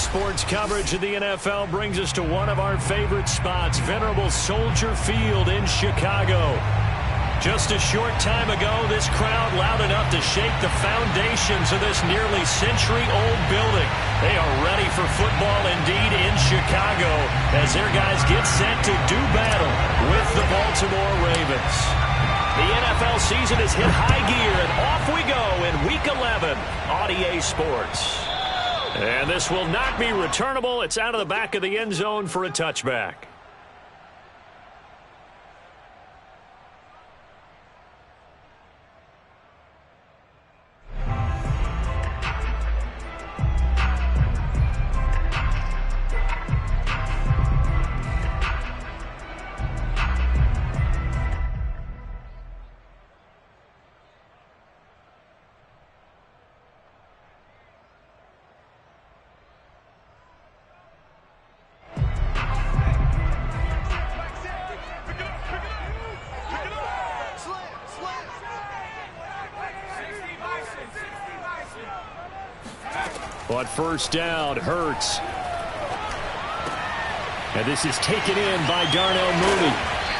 Sports coverage of the NFL brings us to one of our favorite spots, venerable Soldier Field in Chicago. Just a short time ago, this crowd loud enough to shake the foundations of this nearly century-old building. They are ready for football indeed in Chicago as their guys get set to do battle with the Baltimore Ravens. The NFL season has hit high gear, and off we go in Week 11 on EA Sports. And this will not be returnable. It's out of the back of the end zone for a touchback. But first down, Hurts. And this is taken in by Darnell Mooney.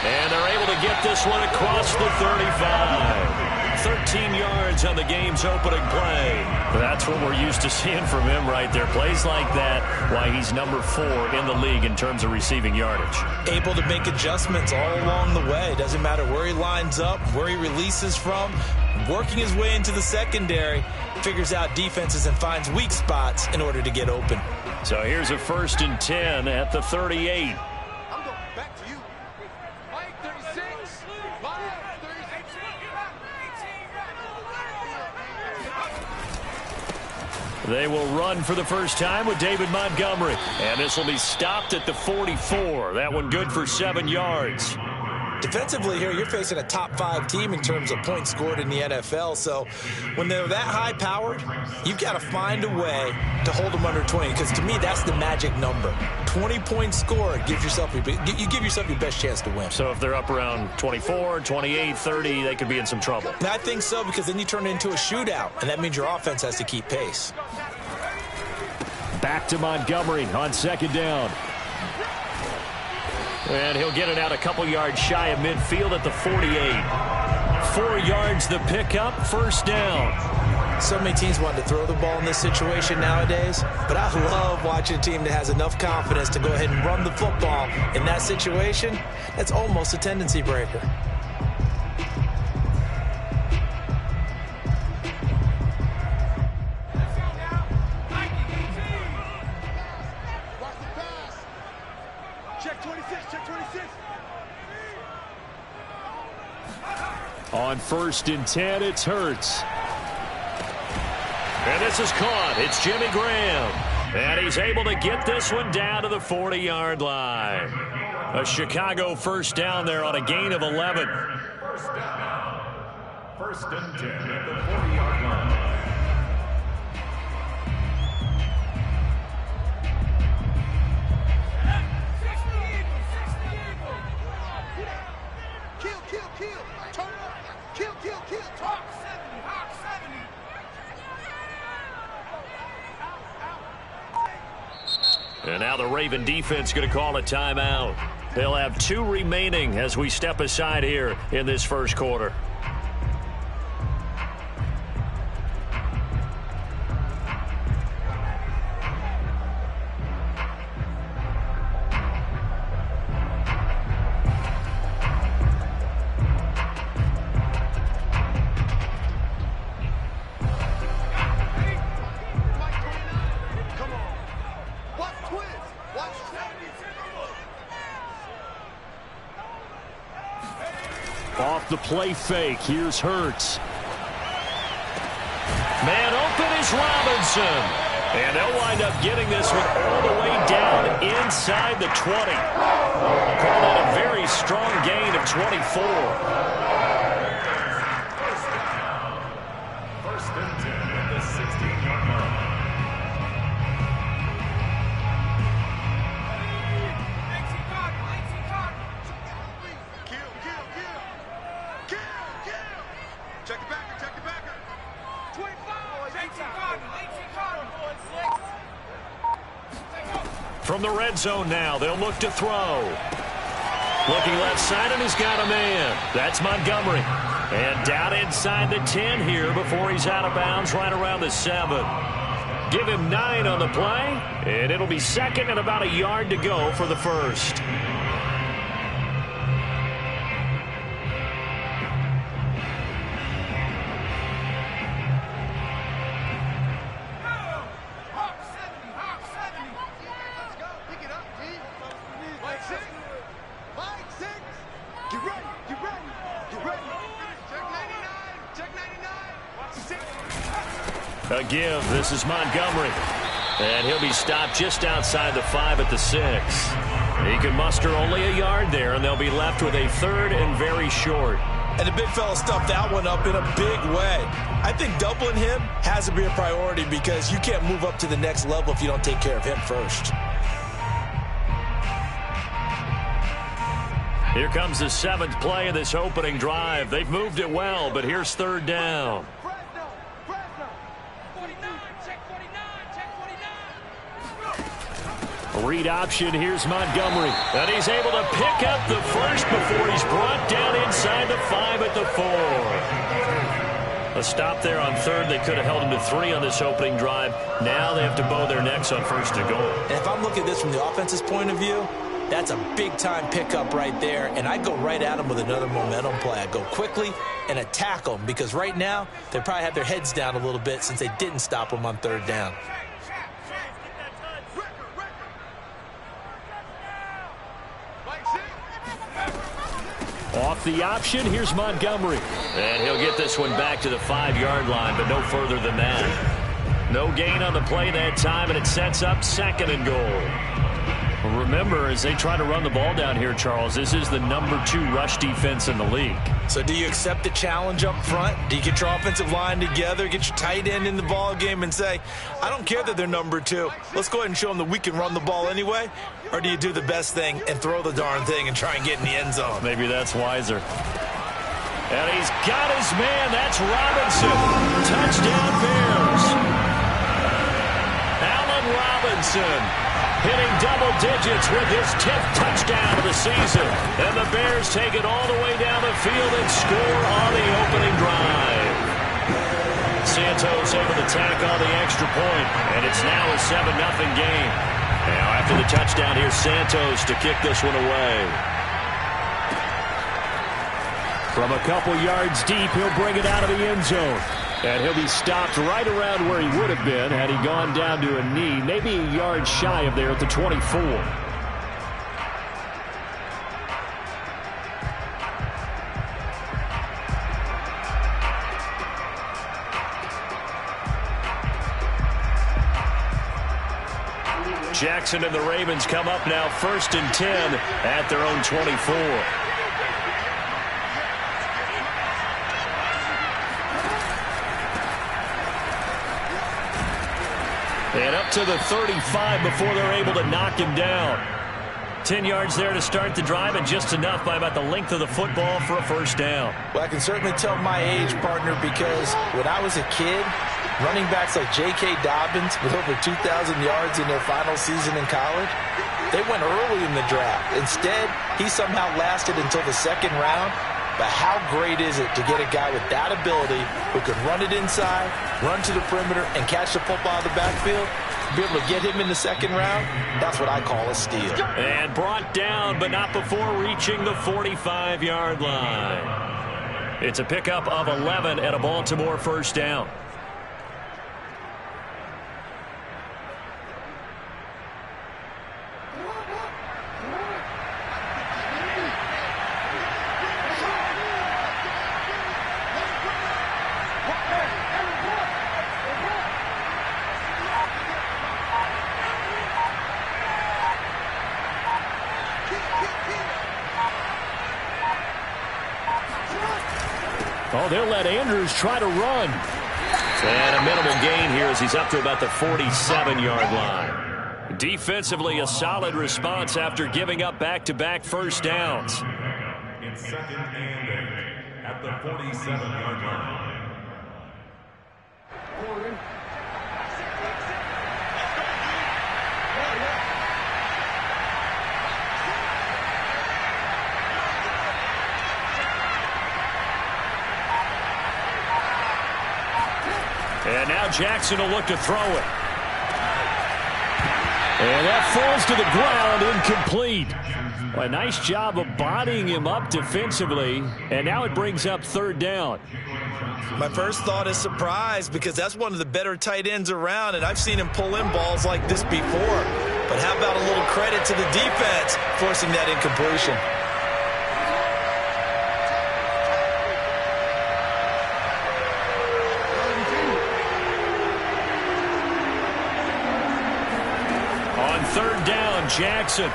And they're able to get this one across the 35. 13 yards on the game's opening play. That's what we're used to seeing from him right there. Plays like that, why he's number 4 in the league in terms of receiving yardage. Able to make adjustments all along the way. Doesn't matter where he lines up, where he releases from. Working his way into the secondary, figures out defenses and finds weak spots in order to get open. So here's a 1st and 10 at the 38. I'm going back to you. Mike 36. Mike 36. They will run for the first time with David Montgomery. And this will be stopped at the 44. That one good for 7 yards. Defensively here, you're facing a top 5 team in terms of points scored in the NFL. So when they're that high-powered, you've got to find a way to hold them under 20. Because to me, that's the magic number. 20 points scored, you give yourself your best chance to win. So if they're up around 24, 28, 30, they could be in some trouble. And I think so, because then you turn it into a shootout, and that means your offense has to keep pace. Back to Montgomery on 2nd down. And he'll get it out a couple yards shy of midfield at the 48. 4 yards the pickup, 1st down. So many teams want to throw the ball in this situation nowadays, but I love watching a team that has enough confidence to go ahead and run the football in that situation. That's almost a tendency breaker. On 1st and 10, it's Hurts. And this is caught. It's Jimmy Graham. And he's able to get this one down to the 40-yard line. A Chicago 1st down there on a gain of 11. 1st down. 1st and 10 at the 40-yard line. And now the Raven defense going to call a timeout. They'll have 2 remaining as we step aside here in this 1st quarter. Off the play fake, here's Hurts. Man open is Robinson. And they'll wind up getting this one all the way down inside the 20. Call that a very strong gain of 24. 1st and 10 at the 16-yard line. Check it back, check it back. 25, 18 Cardinal, 18 Cardinal. From the red zone now, they'll look to throw. Looking left side, and he's got a man. That's Montgomery. And down inside the 10 here before he's out of bounds right around the 7. Give him 9 on the play, and it'll be second and about a yard to go for the first. A give. This is Montgomery. And he'll be stopped just outside the 5 at the 6. He can muster only a yard there, and they'll be left with a 3rd and very short. And the big fella stuffed that one up in a big way. I think doubling him has to be a priority because you can't move up to the next level if you don't take care of him first. Here comes the 7th play of this opening drive. They've moved it well, but here's 3rd down. Read option, here's Montgomery. And he's able to pick up the first before he's brought down inside the 5 at the 4. A stop there on 3rd. They could have held him to 3 on this opening drive. Now they have to bow their necks on 1st and goal. And if I'm looking at this from the offense's point of view, that's a big-time pickup right there. And I go right at him with another momentum play. I go quickly and attack them because right now they probably have their heads down a little bit since they didn't stop them on 3rd down. Off the option, here's Montgomery. And he'll get this one back to the 5-yard line, but no further than that. No gain on the play that time, and it sets up 2nd and goal. Remember, as they try to run the ball down here, Charles, this is the number 2 rush defense in the league. So do you accept the challenge up front? Do you get your offensive line together, get your tight end in the ball game and say, I don't care that they're number 2. Let's go ahead and show them that we can run the ball anyway? Or do you do the best thing and throw the darn thing and try and get in the end zone? Maybe that's wiser. And he's got his man. That's Robinson. Touchdown Bears. Allen Robinson hitting double digits with his 10th touchdown of the season. And the Bears take it all the way down the field and score on the opening drive. Santos able to tack on the extra point, and it's now a 7-0 game. Now after the touchdown, here's Santos to kick this one away. From a couple yards deep, he'll bring it out of the end zone. And he'll be stopped right around where he would have been had he gone down to a knee, maybe a yard shy of there at the 24. Jackson and the Ravens come up now 1st and 10 at their own 24. And up to the 35 before they're able to knock him down. 10 yards there to start the drive, and just enough by about the length of the football for a 1st down. Well, I can certainly tell my age, partner, because when I was a kid, running backs like J.K. Dobbins with over 2,000 yards in their final season in college, they went early in the draft. Instead, he somehow lasted until the 2nd round. But how great is it to get a guy with that ability who can run it inside, run to the perimeter, and catch the football out of the backfield? Be able to get him in the 2nd round, that's what I call a steal. And brought down, but not before reaching the 45-yard line. It's a pickup of 11 and a Baltimore 1st down. Oh, they'll let Andrews try to run. And a minimal gain here as he's up to about the 47-yard line. Defensively, a solid response after giving up back-to-back 1st downs. It's 2nd and 8 at the 47-yard line. And now Jackson will look to throw it. And that falls to the ground, incomplete. A nice job of bodying him up defensively, and now it brings up third down. My first thought is surprise, because that's one of the better tight ends around, and I've seen him pull in balls like this before. But how about a little credit to the defense forcing that incompletion? On third down, Jackson.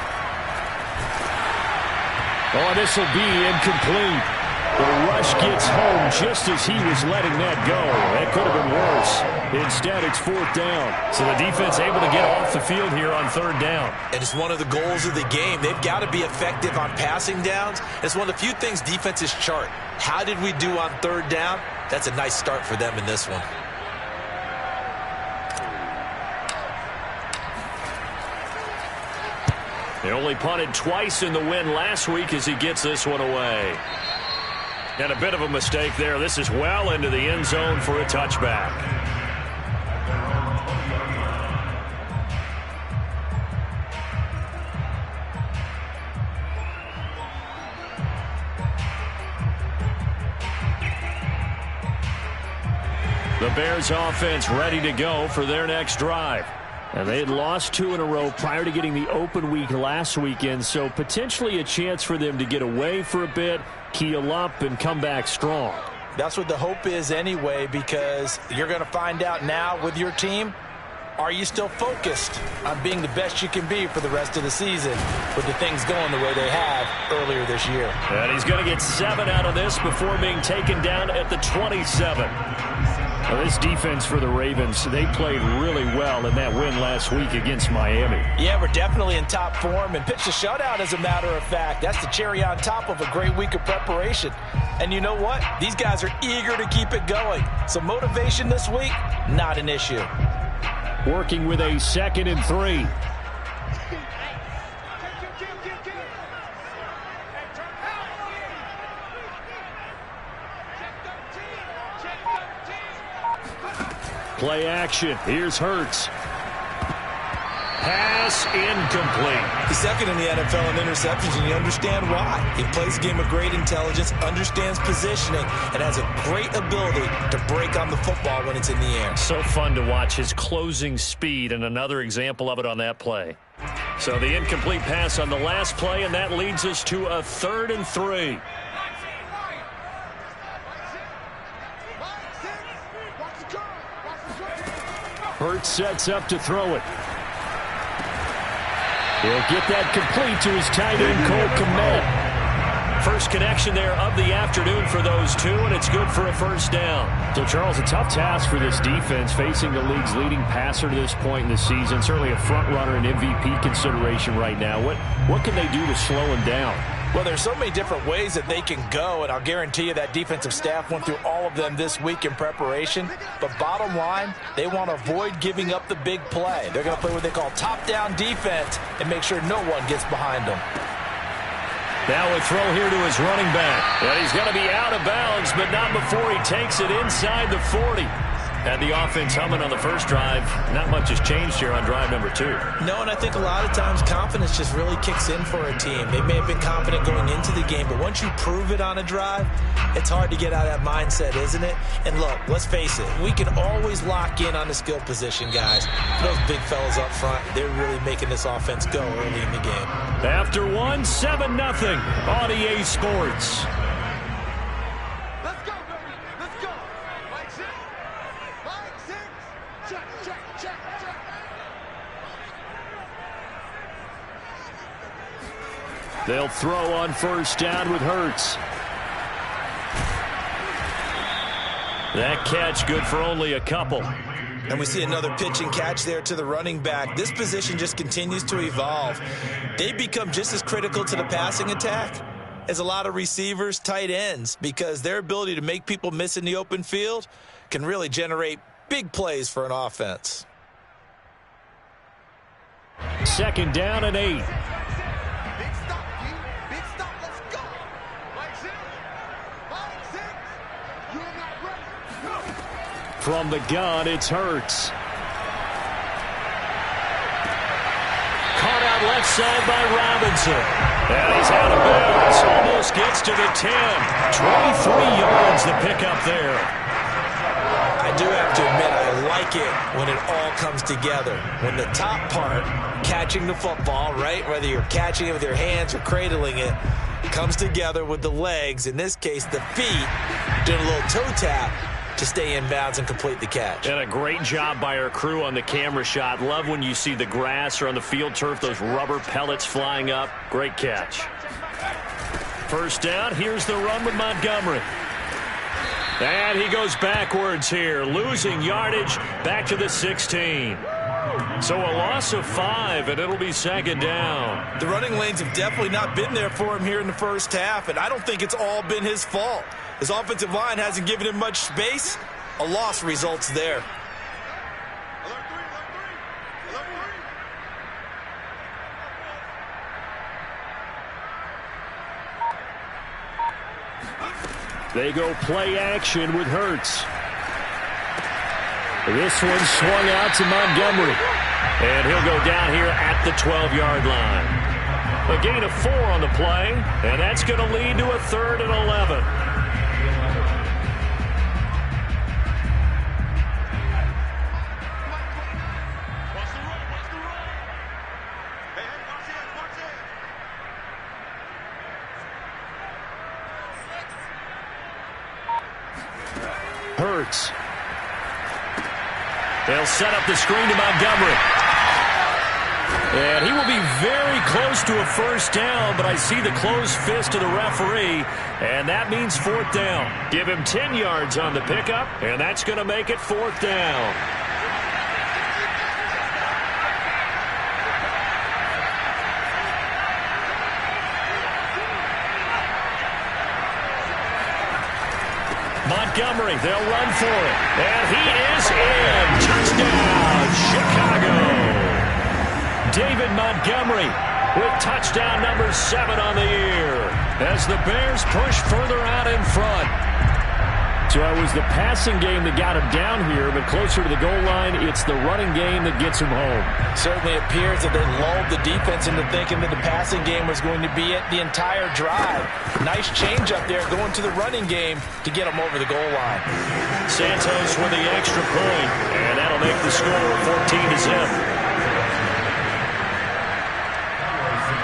Oh, this will be incomplete. The rush gets home just as he was letting that go. That could have been worse. Instead, it's fourth down. So the defense able to get off the field here on third down. And it's one of the goals of the game. They've got to be effective on passing downs. It's one of the few things defenses chart. How did we do on third down? That's a nice start for them in this one. They only punted twice in the win last week as he gets this one away. And a bit of a mistake there. This is well into the end zone for a touchback. The Bears offense ready to go for their next drive. And they had lost 2 in a row prior to getting the open week last weekend, so potentially a chance for them to get away for a bit, keel up, and come back strong. That's what the hope is anyway, because you're going to find out now with your team, are you still focused on being the best you can be for the rest of the season with the things going the way they have earlier this year? And he's going to get 7 out of this before being taken down at the 27. Well, this defense for the Ravens, they played really well in that win last week against Miami. Yeah, we're definitely in top form and pitched a shutout, as a matter of fact. That's the cherry on top of a great week of preparation. And you know what? These guys are eager to keep it going. So motivation this week, not an issue. Working with a 2nd and 3. Play action. Here's Hurts. Pass incomplete. He's second in the NFL in interceptions, and you understand why. He plays a game of great intelligence, understands positioning, and has a great ability to break on the football when it's in the air. So fun to watch his closing speed, and another example of it on that play. So the incomplete pass on the last play, and that leads us to a 3rd and 3. Hurts sets up to throw it. He'll get that complete to his tight end, Cole Kmet. First connection there of the afternoon for those two, and it's good for a first down. So, Charles, a tough task for this defense, facing the league's leading passer to this point in the season. Certainly a front runner and MVP consideration right now. What can they do to slow him down? Well, there's so many different ways that they can go, and I'll guarantee you that defensive staff went through all of them this week in preparation. But bottom line, they want to avoid giving up the big play. They're going to play what they call top-down defense and make sure no one gets behind them. Now a throw here to his running back. And he's going to be out of bounds, but not before he takes it inside the 40. Had the offense humming on the first drive. Not much has changed here on drive number 2. No, and I think a lot of times confidence just really kicks in for a team. They may have been confident going into the game, but once you prove it on a drive, it's hard to get out of that mindset, isn't it? And look, let's face it, we can always lock in on the skill position, guys. Those big fellas up front, they're really making this offense go early in the game. After 1, 7-0 on EA Sports. They'll throw on first down with Hurts. That catch good for only a couple. And we see another pitch and catch there to the running back. This position just continues to evolve. They become just as critical to the passing attack as a lot of receivers, tight ends, because their ability to make people miss in the open field can really generate big plays for an offense. 2nd down and 8. From the gun, it's Hurts. Caught out left side by Robinson. And he's out of bounds. Almost gets to the 10. 23 yards the pickup there. I do have to admit, I like it when it all comes together. When the top part, catching the football, right, whether you're catching it with your hands or cradling it, comes together with the legs, in this case the feet, doing a little toe tap to stay in bounds and complete the catch. And a great job by our crew on the camera shot. Love when you see the grass or on the field turf, those rubber pellets flying up. Great catch. First down, here's the run with Montgomery. And he goes backwards here, losing yardage back to the 16. So a loss of 5, and it'll be second down. The running lanes have definitely not been there for him here in the first half, and I don't think it's all been his fault. His offensive line hasn't given him much space. A loss results there. They go play action with Hurts. This one swung out to Montgomery. And he'll go down here at the 12-yard line. A gain of 4 on the play, and that's going to lead to a 3rd and 11. Hurts. They'll set up the screen to Montgomery. And he will be very close to a first down, but I see the closed fist of the referee, and that means 4th down. Give him 10 yards on the pickup, and that's going to make it 4th down. Montgomery, they'll run for it. And he is in. Touchdown, Chicago. David Montgomery with touchdown number 7 on the year as the Bears push further out in front. So it was the passing game that got him down here, but closer to the goal line, it's the running game that gets him home. Certainly appears that they lulled the defense into thinking that the passing game was going to be it the entire drive. Nice change up there going to the running game to get them over the goal line. Santos with the extra point, and that'll make the score 14-0.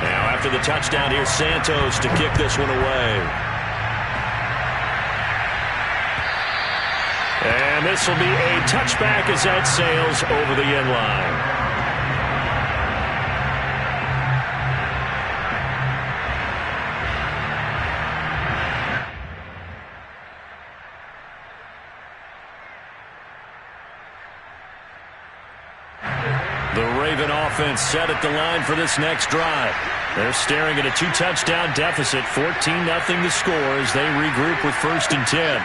Now after the touchdown, here's Santos to kick this one away. And this will be a touchback as that sails over the end line. The Raven offense set at the line for this next drive. They're staring at a 2-touchdown deficit, 14-0 to score as they regroup with 1st and 10.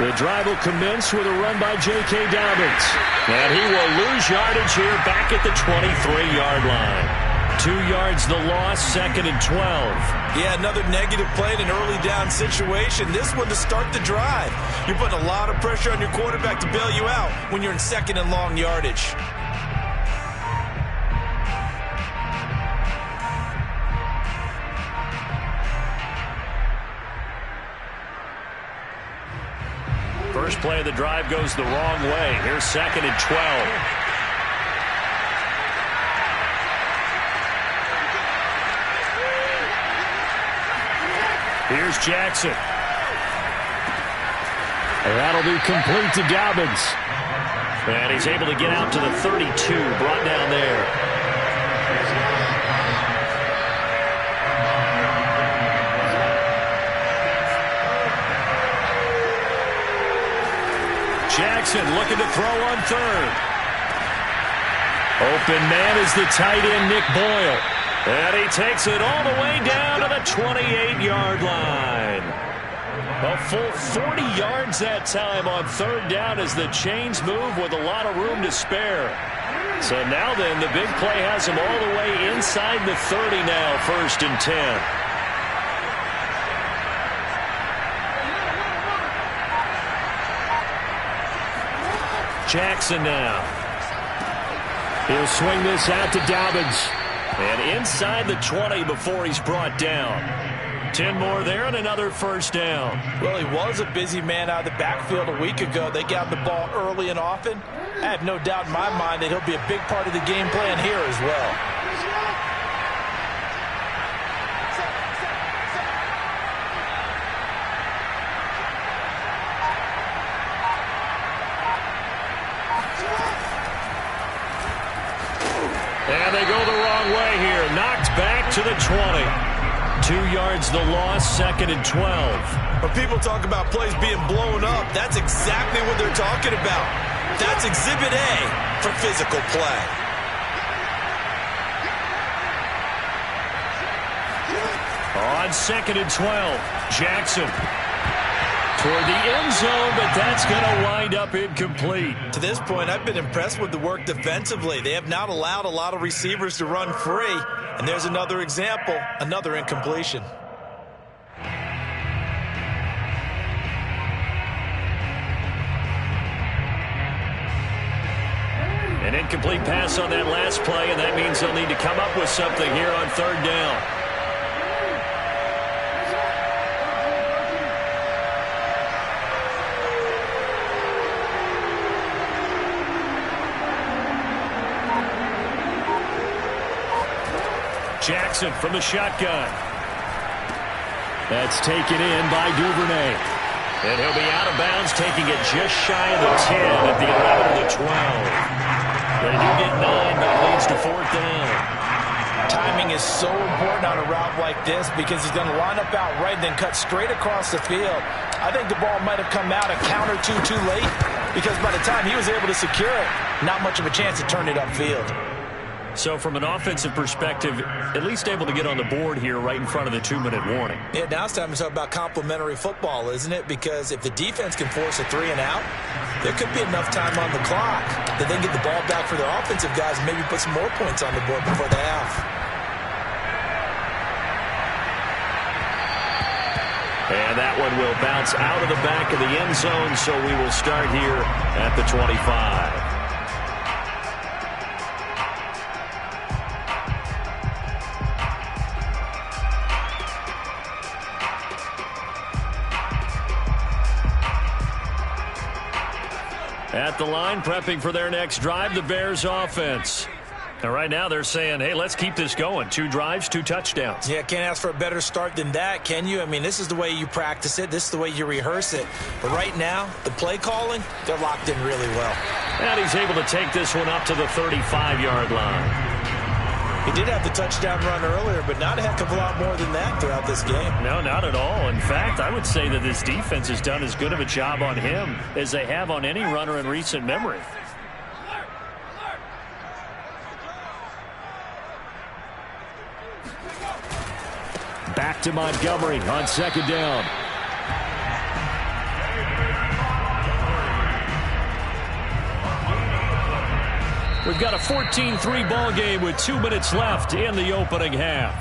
The drive will commence with a run by J.K. Dobbins. And he will lose yardage here back at the 23-yard line. 2 yards the loss, 2nd and 12. Yeah, another negative play in an early down situation. This one to start the drive. You're putting a lot of pressure on your quarterback to bail you out when you're in 2nd and long yardage. First play of the drive goes the wrong way. Here's 2nd and 12. Here's Jackson. And that'll be complete to Dobbins. And he's able to get out to the 32, brought down there. Jackson looking to throw on 3rd. Open man is the tight end, Nick Boyle. And he takes it all the way down to the 28-yard line. A full 40 yards that time on 3rd down as the chains move with a lot of room to spare. So now then, the big play has him all the way inside the 30 now, 1st and 10. Jackson now. He'll swing this out to Dobbins. And inside the 20 before he's brought down. 10 more there and another first down. Well, he was a busy man out of the backfield a week ago. They got the ball early and often. I have no doubt in my mind that he'll be a big part of the game plan here as well. And they go the wrong way here. Knocked back to the 20. 2 yards the loss, 2nd and 12. When people talk about plays being blown up, that's exactly what they're talking about. That's Exhibit A for physical play. On 2nd and 12, Jackson toward the end zone, but that's going to wind up incomplete. To this point, I've been impressed with the work defensively. They have not allowed a lot of receivers to run free. And there's another example, another incompletion. An incomplete pass on that last play, and that means they'll need to come up with something here on 3rd down. Jackson from the shotgun. That's taken in by Duvernay. And he'll be out of bounds, taking it just shy of the 10 at the 11 of the 12. They do get 9, but it leads to 4th down. Timing is so important on a route like this because he's going to line up out right and then cut straight across the field. I think the ball might have come out a count or two too late because by the time he was able to secure it, not much of a chance to turn it upfield. So from an offensive perspective, at least able to get on the board here right in front of the 2-minute warning. Yeah, now it's time to talk about complementary football, isn't it? Because if the defense can force a 3 and out, there could be enough time on the clock that they can get the ball back for their offensive guys and maybe put some more points on the board before the half. And that one will bounce out of the back of the end zone, so we will start here at the 25. At the line, prepping for their next drive, the Bears offense. And right now they're saying, hey, let's keep this going. 2 drives, 2 touchdowns. Yeah, can't ask for a better start than that, can you? I mean, this is the way you practice it. This is the way you rehearse it. But right now, the play calling, they're locked in really well. And he's able to take this one up to the 35-yard line. He did have the touchdown run earlier, but not a heck of a lot more than that throughout this game. No, not at all. In fact, I would say that this defense has done as good of a job on him as they have on any runner in recent memory. Back to Montgomery on 2nd down. We've got a 14-3 ball game with 2 minutes left in the opening half.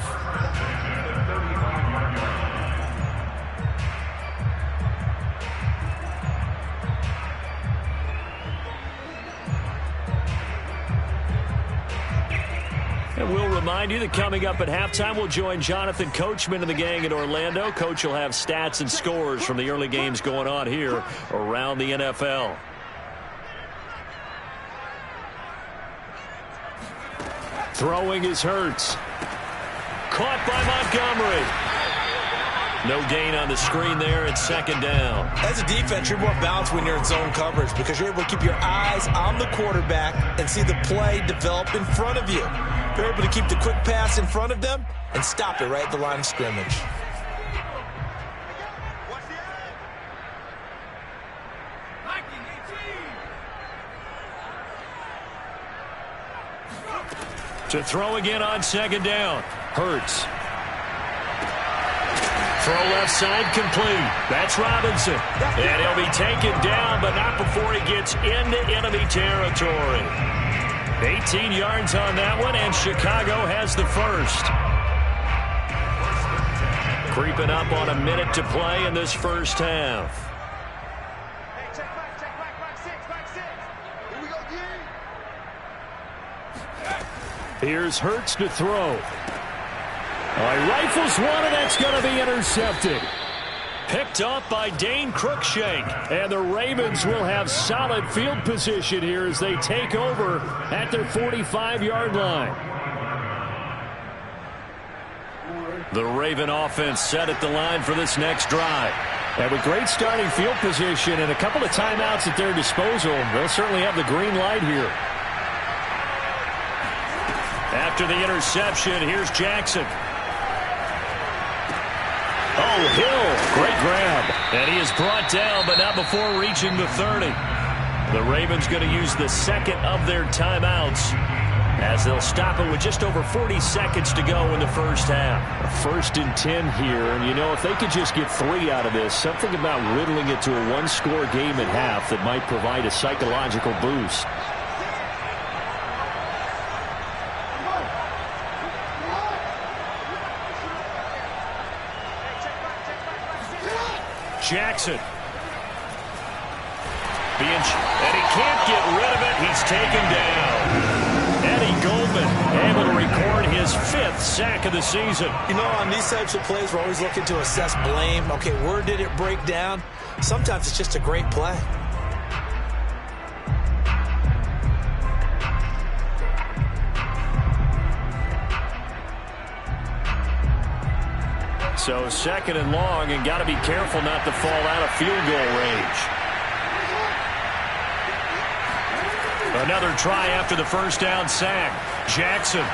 And we'll remind you that coming up at halftime, we'll join Jonathan Coachman and the gang in Orlando. Coach will have stats and scores from the early games going on here around the NFL. Throwing is Hurts. Caught by Montgomery. No gain on the screen there at 2nd down. As a defense, you're more balanced when you're in zone coverage because you're able to keep your eyes on the quarterback and see the play develop in front of you. You're able to keep the quick pass in front of them and stop it right at the line of scrimmage. To throw again on 2nd down. Hurts. Throw left side complete. That's Robinson. And he'll be taken down, but not before he gets into enemy territory. 18 yards on that one, and Chicago has the first. Creeping up on a minute to play in this first half. Here's Hurts to throw. He rifles one, and that's going to be intercepted. Picked up by Dane Cruikshank. And the Ravens will have solid field position here as they take over at their 45-yard line. The Raven offense set at the line for this next drive. And with great starting field position and a couple of timeouts at their disposal, they'll certainly have the green light here. After the interception, here's Jackson. Oh, Hill, great grab. And he is brought down, but not before reaching the 30. The Ravens going to use the second of their timeouts as they'll stop it with just over 40 seconds to go in the first half. A 1st and 10 here, and you know, if they could just get 3 out of this, something about whittling it to a one-score game at half that might provide a psychological boost. Jackson. And he can't get rid of it. He's taken down. Eddie Goldman able to record his 5th sack of the season. You know, on these types of plays, we're always looking to assess blame. Okay, where did it break down? Sometimes it's just a great play. So 2nd and long, and got to be careful not to fall out of field goal range. Another try after the first down sack. Jackson.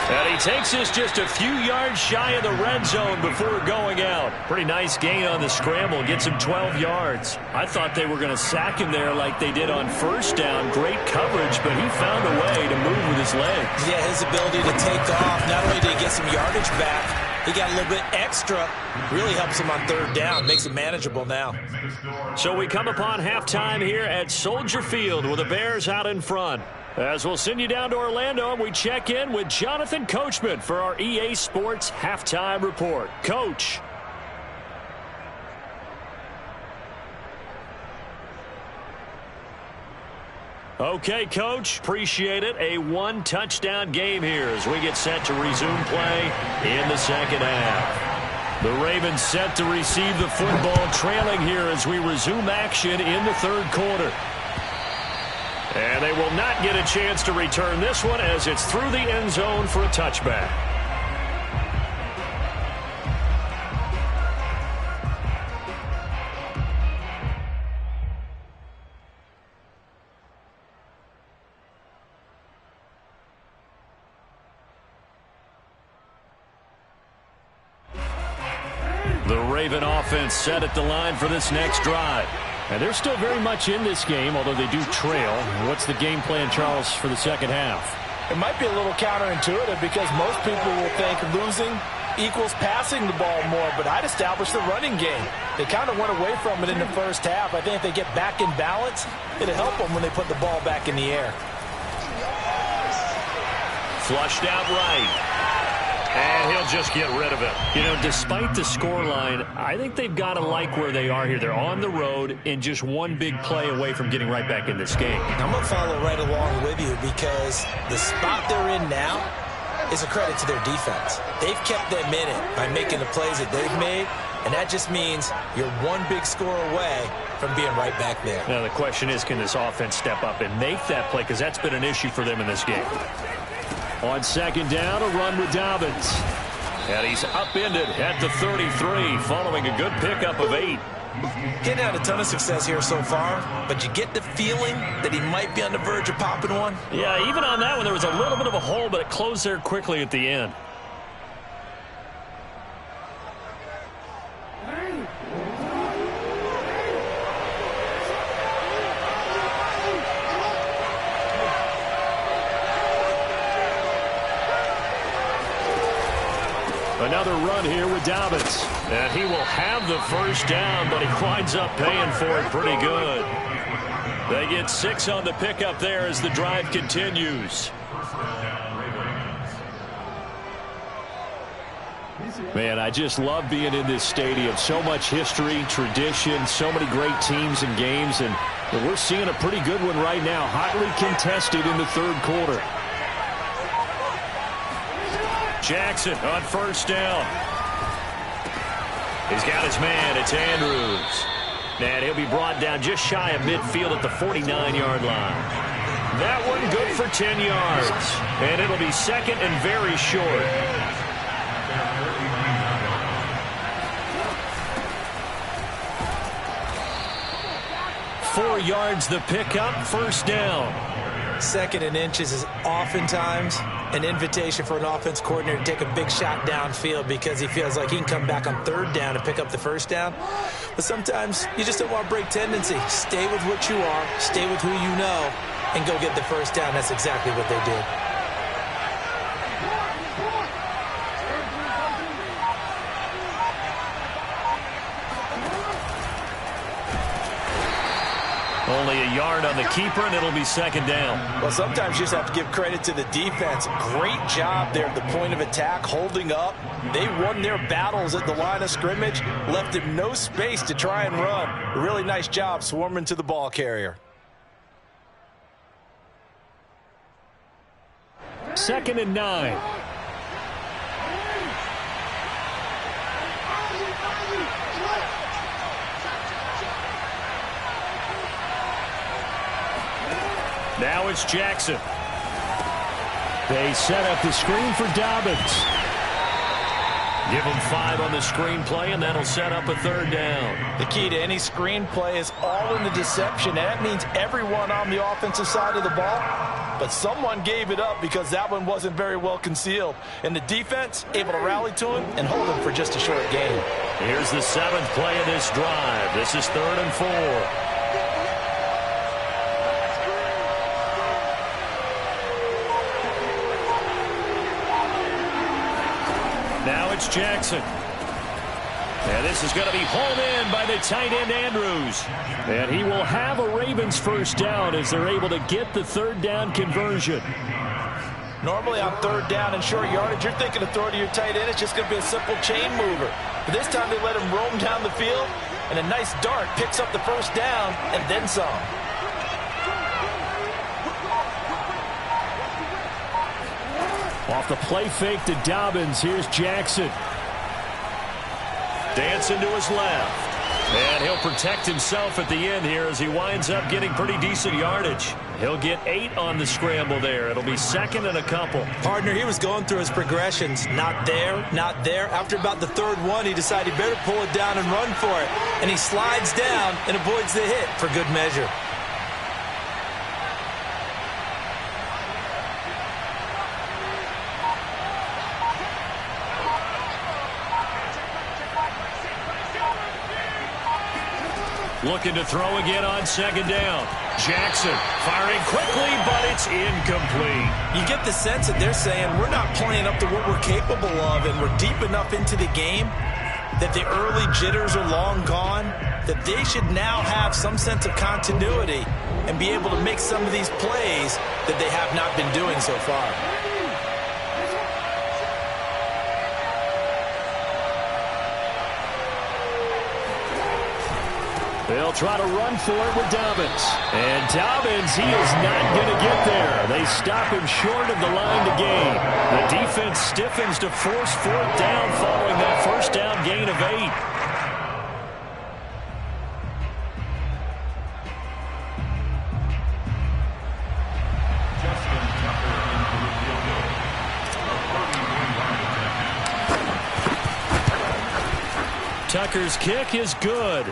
And he takes this just a few yards shy of the red zone before going out. Pretty nice gain on the scramble. Gets him 12 yards. I thought they were going to sack him there like they did on first down. Great coverage, but he found a way to move with his legs. Yeah, his ability to take off. Not only did he get some yardage back, he got a little bit extra. Really helps him on 3rd down. Makes it manageable now. So we come upon halftime here at Soldier Field with the Bears out in front. As we'll send you down to Orlando, we check in with Jonathan Coachman for our EA Sports Halftime Report. Coach. Okay, Coach. Appreciate it. A 1-touchdown game here as we get set to resume play in the second half. The Ravens set to receive the football, trailing here as we resume action in the 3rd quarter. And they will not get a chance to return this one as it's through the end zone for a touchback. The Raven offense set at the line for this next drive. And they're still very much in this game, although they do trail. What's the game plan, Charles, for the second half? It might be a little counterintuitive because most people will think losing equals passing the ball more, but I'd establish the running game. They kind of went away from it in the first half. I think if they get back in balance, it'll help them when they put the ball back in the air. Flushed out right. And he'll just get rid of it. You know, despite the scoreline, I think they've got to like where they are here. They're on the road and just one big play away from getting right back in this game. I'm going to follow right along with you because the spot they're in now is a credit to their defense. They've kept them in it by making the plays that they've made, and that just means you're one big score away from being right back there. Now, the question is, can this offense step up and make that play? Because that's been an issue for them in this game. On 2nd down, a run with Dobbins. And he's upended at the 33 following a good pickup of 8. Getting had a ton of success here so far, but you get the feeling that he might be on the verge of popping one. Yeah, even on that one, there was a little bit of a hole, but it closed there quickly at the end. Another run here with Dobbins. And he will have the first down, but he winds up paying for it pretty good. They get 6 on the pickup there as the drive continues. Man, I just love being in this stadium. So much history, tradition, so many great teams and games. And But we're seeing a pretty good one right now. Hotly contested in the third quarter. Jackson on first down. He's got his man. It's Andrews. And he'll be brought down just shy of midfield at the 49-yard line. That one good for 10 yards. And it'll be second and very short. 4 yards the pickup, first down. Second and inches is oftentimes an invitation for an offense coordinator to take a big shot downfield because he feels like he can come back on third down and pick up the first down. But sometimes you just don't want to break tendency. Stay with what you are, stay with who you know, and go get the first down. That's exactly what they did. Only a yard on the keeper, and it'll be second down. Well, sometimes you just have to give credit to the defense. Great job there at the point of attack, holding up. They won their battles at the line of scrimmage, left him no space to try and run. A really nice job swarming to the ball carrier. Second and 9. Now it's Jackson. They set up the screen for Dobbins. Give him 5 on the screen play, and that'll set up a third down. The key to any screen play is all in the deception. That means everyone on the offensive side of the ball, but someone gave it up because that one wasn't very well concealed. And the defense able to rally to him and hold him for just a short gain. Here's the 7th play of this drive. This is 3rd and 4. Now it's Jackson. And this is going to be hauled in by the tight end Andrews. And he will have a Ravens first down as they're able to get the third down conversion. Normally on third down and short yardage, you're thinking of throwing to your tight end. It's just going to be a simple chain mover. But this time they let him roam down the field, and a nice dart picks up the first down and then some. Off the play fake to Dobbins, here's Jackson. Dancing to his left. And he'll protect himself at the end here as he winds up getting pretty decent yardage. He'll get 8 on the scramble there. It'll be second and a couple. Partner, he was going through his progressions. Not there, not there. After about the third one, he decided he better pull it down and run for it. And he slides down and avoids the hit for good measure. Looking to throw again on second down. Jackson firing quickly, but it's incomplete. You get the sense that they're saying we're not playing up to what we're capable of, and we're deep enough into the game that the early jitters are long gone, that they should now have some sense of continuity and be able to make some of these plays that they have not been doing so far. They'll try to run for it with Dobbins. And Dobbins, he is not going to get there. They stop him short of the line to gain. The defense stiffens to force 4th down following that first down gain of 8. Tucker's kick is good,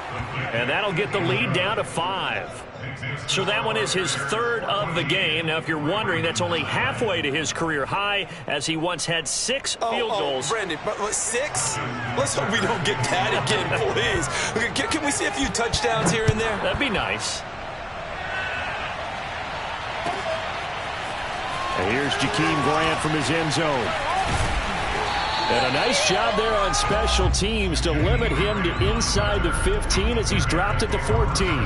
and that'll get the lead down to 5. So that one is his 3rd of the game. Now, if you're wondering, that's only halfway to his career high, as he once had 6 field goals. Brendan, but 6? Let's hope we don't get that again, please. Can we see a few touchdowns here and there? That'd be nice. And here's Jakeem Grant from his end zone. And a nice job there on special teams to limit him to inside the 15 as he's dropped at the 14.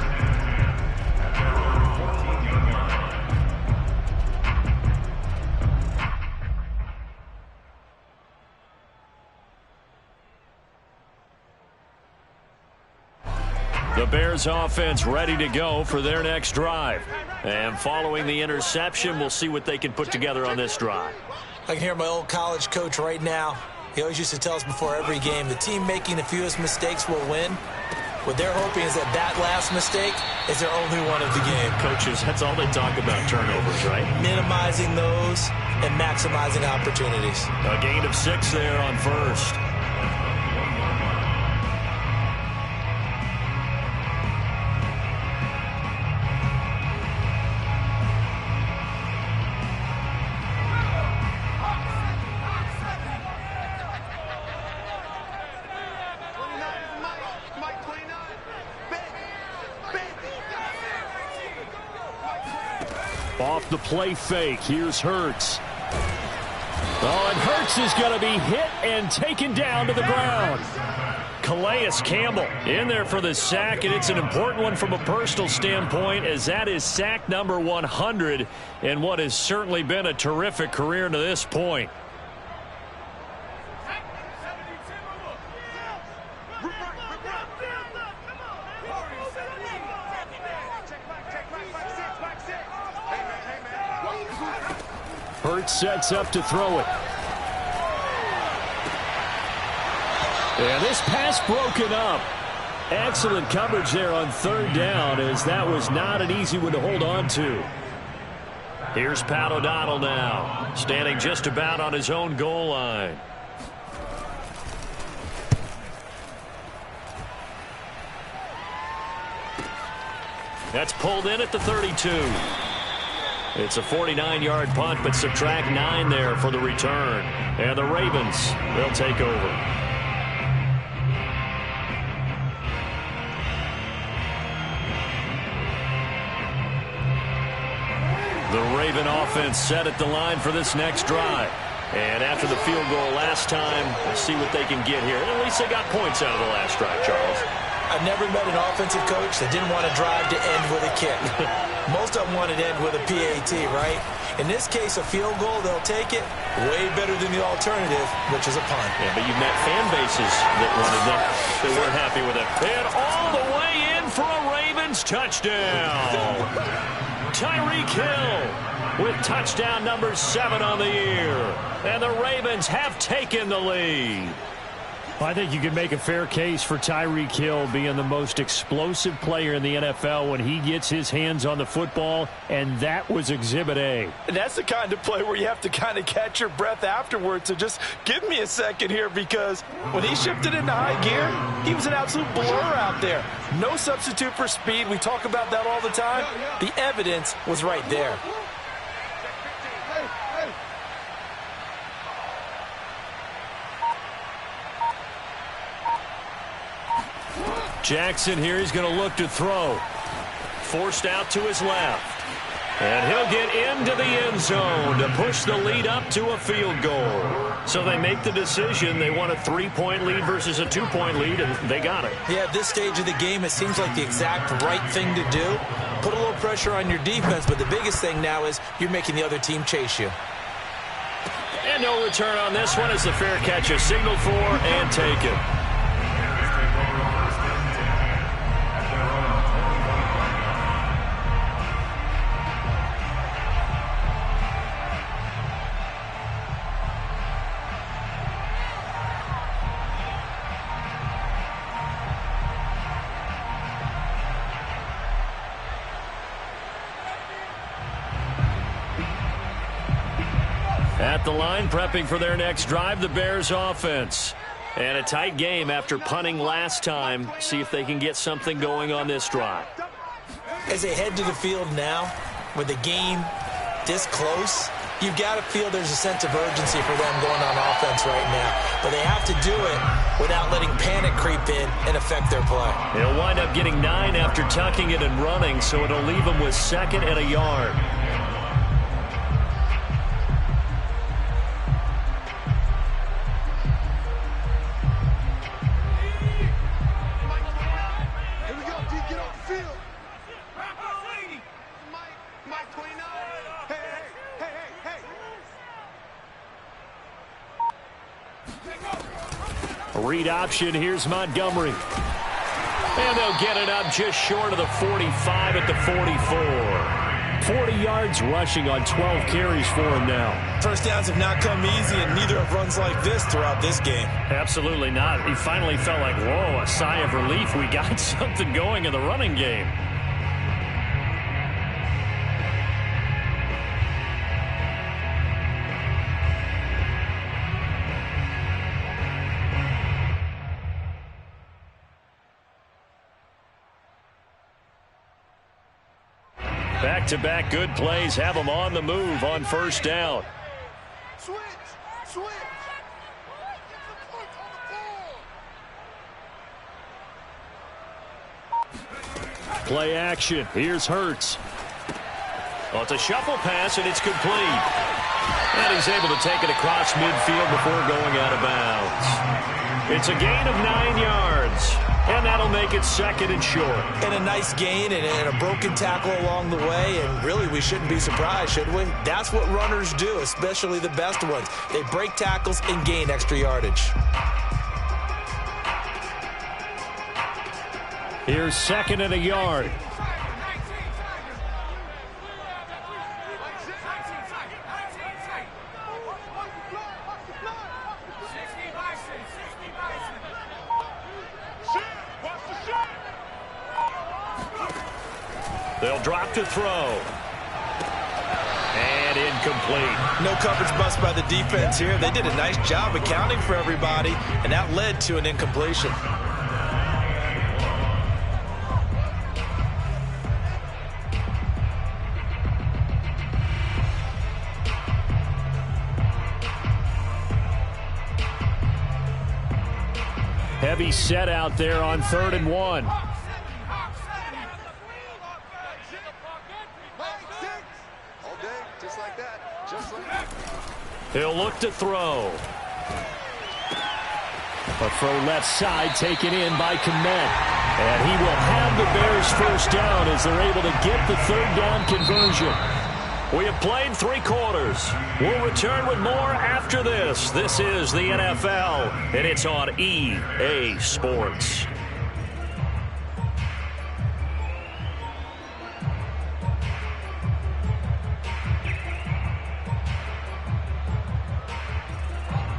The Bears offense ready to go for their next drive. And following the interception, we'll see what they can put together on this drive. I can hear my old college coach right now. He always used to tell us before every game, the team making the fewest mistakes will win. What they're hoping is that last mistake is their only one of the game. Coaches, that's all they talk about, turnovers, right? Minimizing those and maximizing opportunities. A gain of 6 there on first. Off the play fake. Here's Hurts. Oh, and Hurts is going to be hit and taken down to the ground. Calais Campbell in there for the sack, and it's an important one from a personal standpoint, as that is sack number 100 in what has certainly been a terrific career to this point. Hurts sets up to throw it. And this pass broken up. Excellent coverage there on third down, as that was not an easy one to hold on to. Here's Pat O'Donnell now, standing just about on his own goal line. That's pulled in at the 32. It's a 49-yard punt, but subtract 9 there for the return. And the Ravens, they'll take over. The Raven offense set at the line for this next drive. And after the field goal last time, we'll see what they can get here. At least they got points out of the last drive, Charles. I've never met an offensive coach that didn't want to drive to end with a kick. Most of them wanted to end with a PAT, right? In this case, a field goal, they'll take it. Way better than the alternative, which is a punt. Yeah, but you've met fan bases that wanted that. They weren't happy with it. And all the way in for a Ravens touchdown. Tyreek Hill with touchdown number 7 on the year. And the Ravens have taken the lead. I think you can make a fair case for Tyreek Hill being the most explosive player in the NFL when he gets his hands on the football, and that was Exhibit A. And that's the kind of play where you have to kind of catch your breath afterwards. So just give me a second here, because when he shifted into high gear, he was an absolute blur out there. No substitute for speed. We talk about that all the time. The evidence was right there. Jackson here, he's going to look to throw. Forced out to his left. And he'll get into the end zone to push the lead up to a field goal. So they make the decision. They want a 3-point lead versus a 2-point lead, and they got it. Yeah, at this stage of the game, it seems like the exact right thing to do. Put a little pressure on your defense, but the biggest thing now is you're making the other team chase you. And no return on this one as the fair catch is signaled for and taken. At the line, prepping for their next drive, the Bears offense. And a tight game after punting last time. See if they can get something going on this drive. As they head to the field now, with the game this close, you've got to feel there's a sense of urgency for them going on offense right now. But they have to do it without letting panic creep in and affect their play. They'll wind up getting 9 after tucking it and running, so it'll leave them with 2nd and a yard. Read option. Here's Montgomery. And they'll get it up just short of the 45 at the 44. 40 yards rushing on 12 carries for him now. First downs have not come easy, and neither have runs like this throughout this game. Absolutely not. He finally felt like, whoa, a sigh of relief. We got something going in the running game. Back-to-back good plays have them on the move on first down. Switch. Play action. Here's Hurts. Well, it's a shuffle pass, and it's complete. And he's able to take it across midfield before going out of bounds. It's a gain of 9 yards. And that'll make it second and short. And a nice gain and a broken tackle along the way. And really, we shouldn't be surprised, should we? That's what runners do, especially the best ones. They break tackles and gain extra yardage. Here's second and a yard. They'll drop to throw. And incomplete. No coverage bust by the defense here. They did a nice job accounting for everybody, and that led to an incompletion. Heavy set out there on 3rd and 1. He'll look to throw. A throw left side taken in by Kmet. And he will have the Bears first down as they're able to get the 3rd down conversion. We have played 3 quarters. We'll return with more after this. This is the NFL, and it's on EA Sports.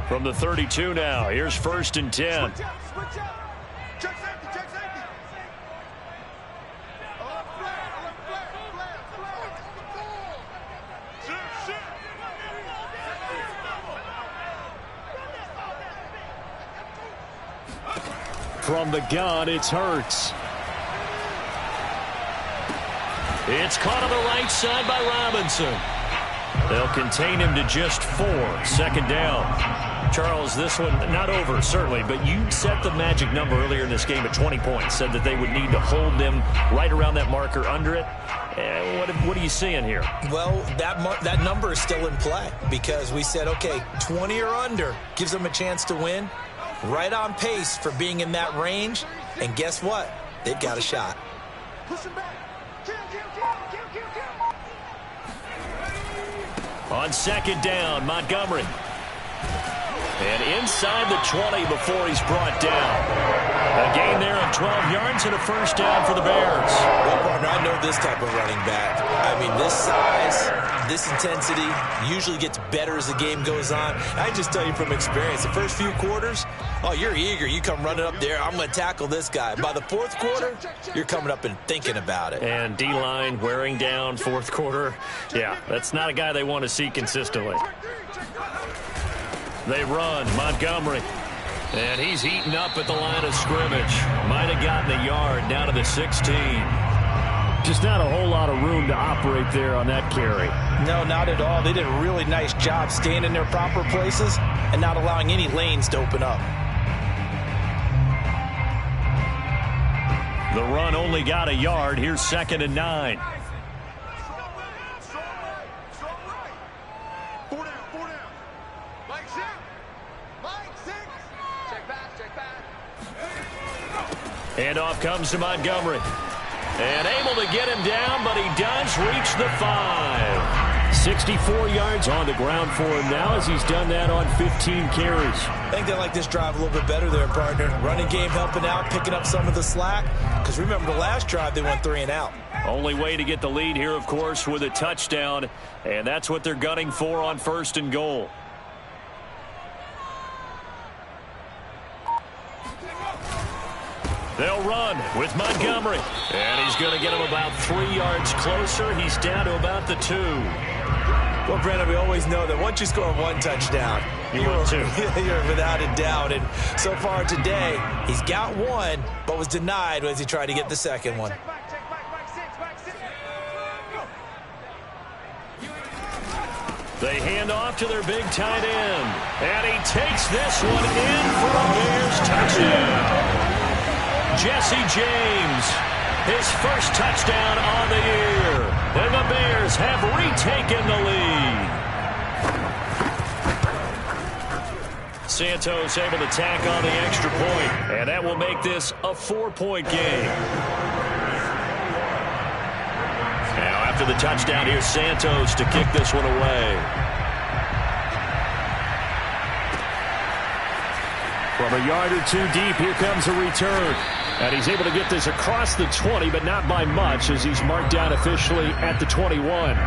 From the 32 now, here's 1st and 10. Switch out. Check safety. From the gun, it's Hurts. It's caught on the right side by Robinson. They'll contain him to just 4. 2nd down. Charles, this one not over, certainly, but you set the magic number earlier in this game at 20 points, said that they would need to hold them right around that marker under it. What are you seeing here? Well, that number is still in play because we said, okay, 20 or under gives them a chance to win. Right on pace for being in that range, and guess what? They've got a shot. On 2nd down, Montgomery. And inside the 20 before he's brought down. A gain there of 12 yards and a first down for the Bears. Well, partner, I know this type of running back. I mean, this size, this intensity usually gets better as the game goes on. I just tell you from experience, the first few quarters, oh, you're eager. You come running up there, I'm going to tackle this guy. By the 4th quarter, you're coming up and thinking about it. And D-line wearing down 4th quarter. Yeah, that's not a guy they want to see consistently. They run, Montgomery. And he's eaten up at the line of scrimmage. Might have gotten a yard down to the 16. Just not a whole lot of room to operate there on that carry. No, not at all. They did a really nice job staying in their proper places and not allowing any lanes to open up. The run only got a yard. Here's 2nd and 9. And off comes to Montgomery. And able to get him down, but he does reach the 5. 64 yards on the ground for him now as he's done that on 15 carries. I think they like this drive a little bit better there, partner. Running game helping out, picking up some of the slack. Because remember the last drive, they went 3 and out. Only way to get the lead here, of course, with a touchdown. And that's what they're gunning for on 1st and goal. They'll run with Montgomery. And he's going to get him about 3 yards closer. He's down to about the 2. Well, Brandon, we always know that once you score 1 touchdown, you're without a doubt. And so far today, he's got 1, but was denied as he tried to get the second one. They hand off to their big tight end. And he takes this one in for a Bears touchdown. Jesse James, his first touchdown on the year. And the Bears have retaken the lead. Santos able to tack on the extra point. And that will make this a 4-point game. Now after the touchdown, here's Santos to kick this one away. From a yard or 2 deep, here comes a return. And he's able to get this across the 20, but not by much as he's marked down officially at the 21.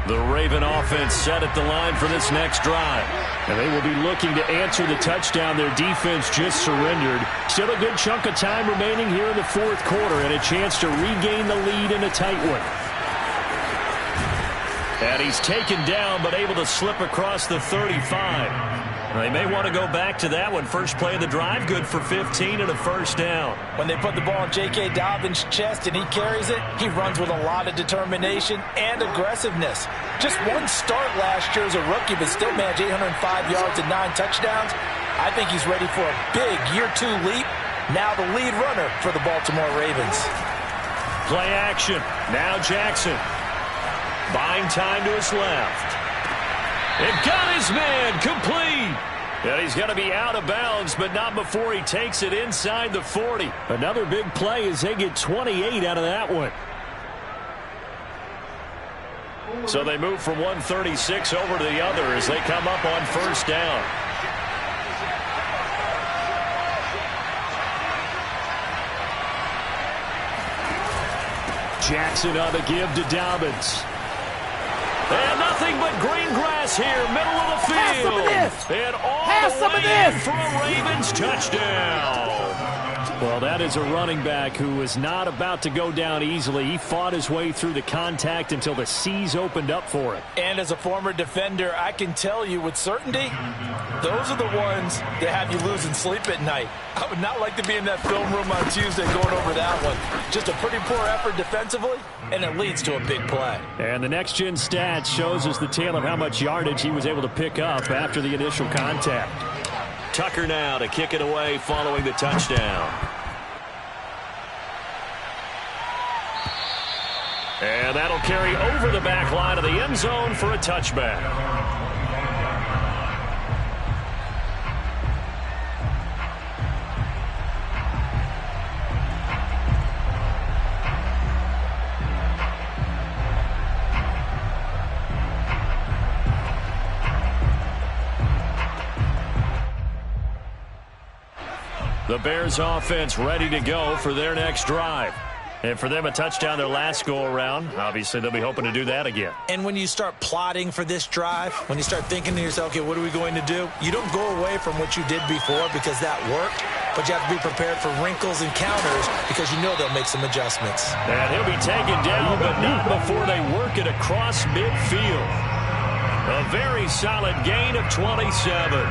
The Raven offense set at the line for this next drive. And they will be looking to answer the touchdown their defense just surrendered. Still a good chunk of time remaining here in the 4th quarter and a chance to regain the lead in a tight one. And he's taken down but able to slip across the 35. They may want to go back to that one. First play of the drive, good for 15 and a first down. When they put the ball in J.K. Dobbins' chest and he carries it, he runs with a lot of determination and aggressiveness. Just 1 start last year as a rookie, but still managed 805 yards and 9 touchdowns. I think he's ready for a big year 2 leap. Now the lead runner for the Baltimore Ravens. Play action. Now Jackson. Buying time to his left. It got his man complete. And he's going to be out of bounds, but not before he takes it inside the 40. Another big play as they get 28 out of that one. So they move from 136 over to the other as they come up on first down. Jackson on the give to Dobbins. And nothing but green grass here, middle of the field. And all the way in for a Ravens touchdown. Well, that is a running back who is not about to go down easily. He fought his way through the contact until the seas opened up for him. And as a former defender, I can tell you with certainty, those are the ones that have you losing sleep at night. I would not like to be in that film room on Tuesday going over that one. Just a pretty poor effort defensively, and it leads to a big play. And the next-gen stats shows us the tale of how much yardage he was able to pick up after the initial contact. Tucker now to kick it away following the touchdown. And that'll carry over the back line of the end zone for a touchback. The Bears offense ready to go for their next drive. And for them, a touchdown their last go-around. Obviously, they'll be hoping to do that again. And when you start plotting for this drive, when you start thinking to yourself, okay, what are we going to do? You don't go away from what you did before because that worked, but you have to be prepared for wrinkles and counters because you know they'll make some adjustments. And he'll be taken down, but not before they work it across midfield. A very solid gain of 27.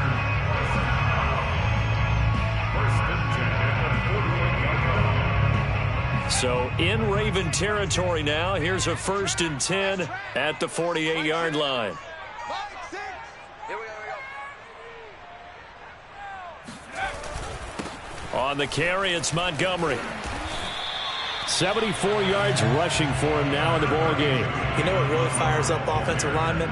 So in Raven territory now. Here's a 1st and 10 at the 48-yard line. On the carry, it's Montgomery. 74 yards rushing for him now in the ball game. You know what really fires up offensive linemen?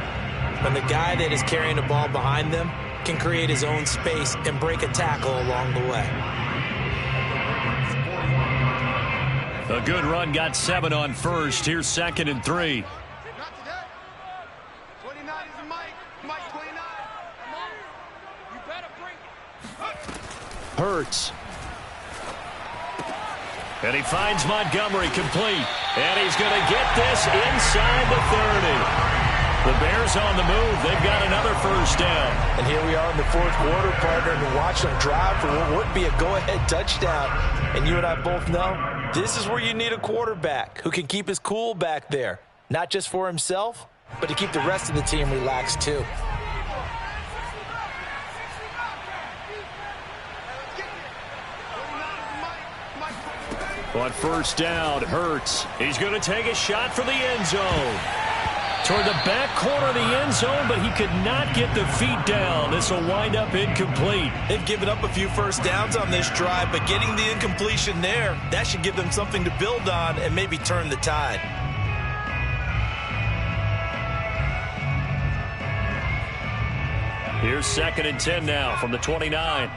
When the guy that is carrying the ball behind them can create his own space and break a tackle along the way. A good run, got 7 on first. Here's 2nd and 3. Not today. 29 is the Mike. Mike 29. Come on. You better bring it. Hurts. And he finds Montgomery complete. And he's going to get this inside the 30. The Bears on the move. They've got another first down. And here we are in the 4th quarter, partner, and watch them drive for what would be a go-ahead touchdown. And you and I both know this is where you need a quarterback who can keep his cool back there. Not just for himself, but to keep the rest of the team relaxed too. On first down, Hurts. He's going to take a shot for the end zone. Toward the back corner of the end zone, but he could not get the feet down. This will wind up incomplete. They've given up a few first downs on this drive, but getting the incompletion there, that should give them something to build on and maybe turn the tide. Here's 2nd and 10 now from the 29.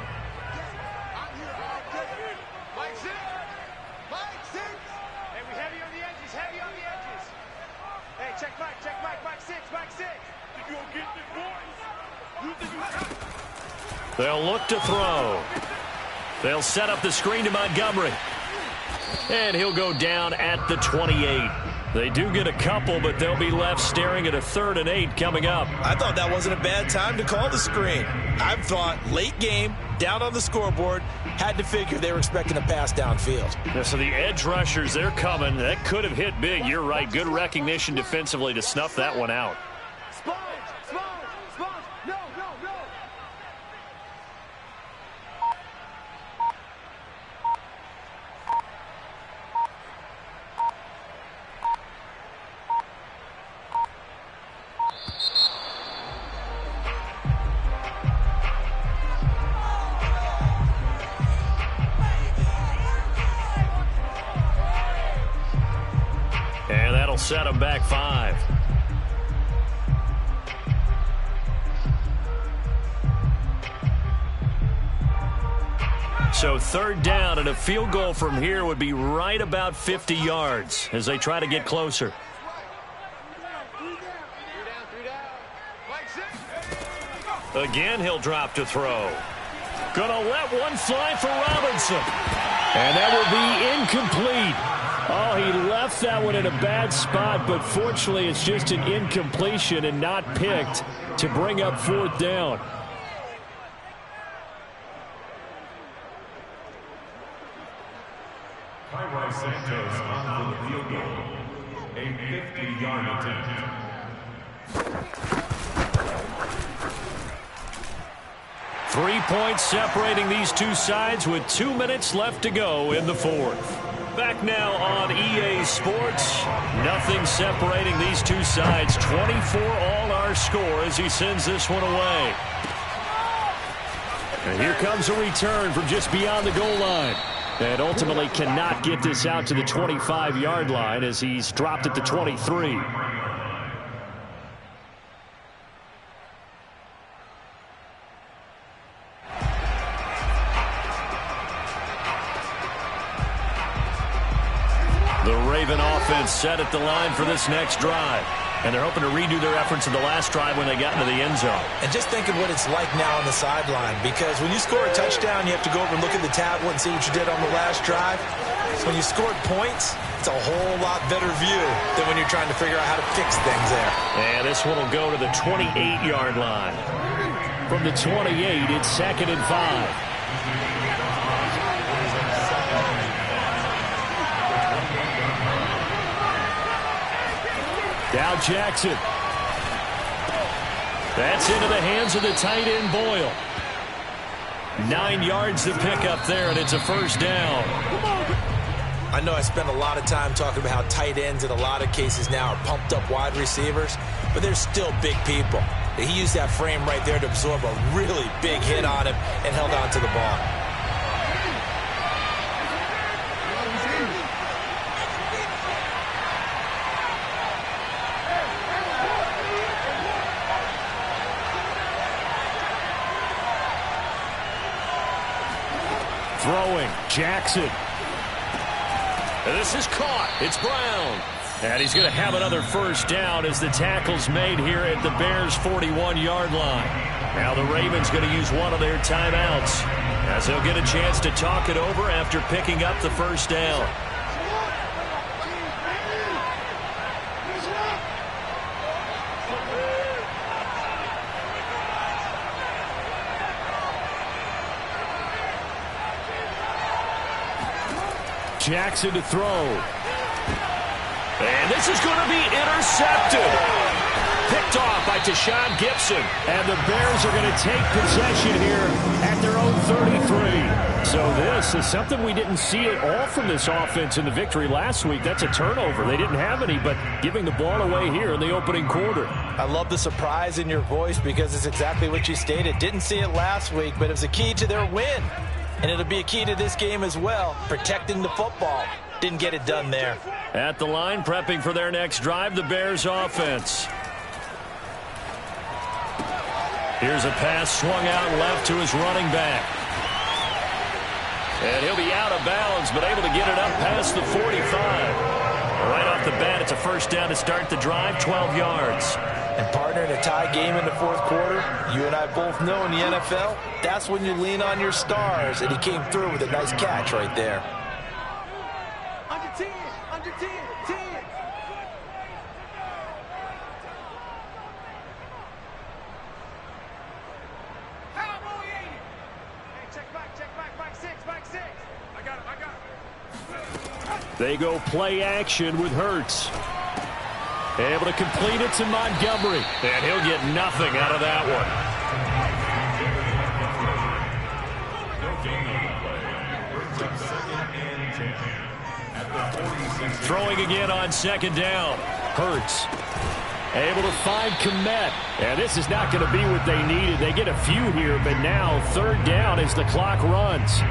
They'll look to throw. They'll set up the screen to Montgomery. And he'll go down at the 28. They do get a couple, but they'll be left staring at a 3rd and 8 coming up. I thought that wasn't a bad time to call the screen. I thought late game, down on the scoreboard, had to figure they were expecting a pass downfield. Yeah, so the edge rushers, they're coming. That could have hit big. You're right. Good recognition defensively to snuff that one out. And that'll set them back 5. So 3rd down and a field goal from here would be right about 50 yards as they try to get closer. Again, he'll drop to throw. Gonna let one fly for Robinson. And that will be incomplete. Oh, he left that one in a bad spot, but fortunately it's just an incompletion and not picked to bring up 4th down. Santos on the field goal. A 50-yard attempt. Three points separating these two sides with 2 minutes left to go in the 4th. Back now on EA Sports. Nothing separating these two sides. 24 all our score as he sends this one away. And here comes a return from just beyond the goal line. And ultimately cannot get this out to the 25-yard line as he's dropped at the 23. The Raven offense set at the line for this next drive. And they're hoping to redo their efforts in the last drive when they got into the end zone. And just think of what it's like now on the sideline, because when you score a touchdown, you have to go over and look at the tablet and see what you did on the last drive. So when you scored points, it's a whole lot better view than when you're trying to figure out how to fix things there. And this one will go to the 28-yard line. From the 28, it's 2nd and 5. Dow Jackson. That's into the hands of the tight end Boyle. 9 yards to pick up there, and it's a first down. I know I spent a lot of time talking about how tight ends in a lot of cases now are pumped up wide receivers, but they're still big people. He used that frame right there to absorb a really big hit on him and held on to the ball. Throwing, Jackson. And this is caught. It's Brown. And he's going to have another first down as the tackle's made here at the Bears' 41-yard line. Now the Ravens going to use one of their timeouts as they'll get a chance to talk it over after picking up the first down. Jackson to throw. And this is going to be intercepted. Picked off by Tashawn Gibson. And the Bears are going to take possession here at their own 33. So this is something we didn't see at all from this offense in the victory last week. That's a turnover. They didn't have any, but giving the ball away here in the opening quarter. I love the surprise in your voice because it's exactly what you stated. Didn't see it last week, but it was a key to their win. And it'll be a key to this game as well, protecting the football. Didn't get it done there. At the line, prepping for their next drive, the Bears offense. Here's a pass swung out left to his running back. And he'll be out of bounds, but able to get it up past the 45. Right off the bat, it's a first down to start the drive, 12 yards. And partner, in a tie game in the fourth quarter, you and I both know in the NFL, that's when you lean on your stars. And he came through with a nice catch right there. Under 10, under 10, 10. They go play action with Hurts. Able to complete it to Montgomery. And he'll get nothing out of that one. Throwing again on second down. Hurts. Able to find Kmet. And this is not going to be what they needed. They get a few here, but now third down as the clock runs.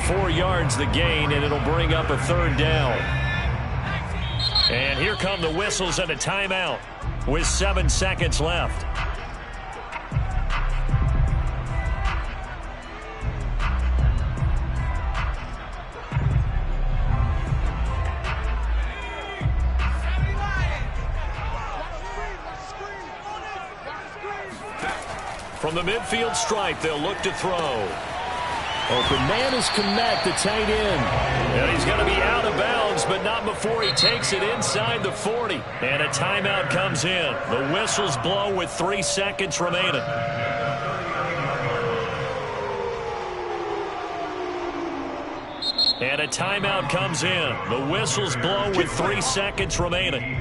4 yards the gain, and it'll bring up a third down. And here come the whistles and a timeout with 7 seconds left. From the midfield stripe, they'll look to throw. Open man is Kmet, the tight end. And he's going to be out of bounds, but not before he takes it inside the 40. And a timeout comes in. The whistles blow with 3 seconds remaining. And a timeout comes in. The whistles blow with 3 seconds remaining.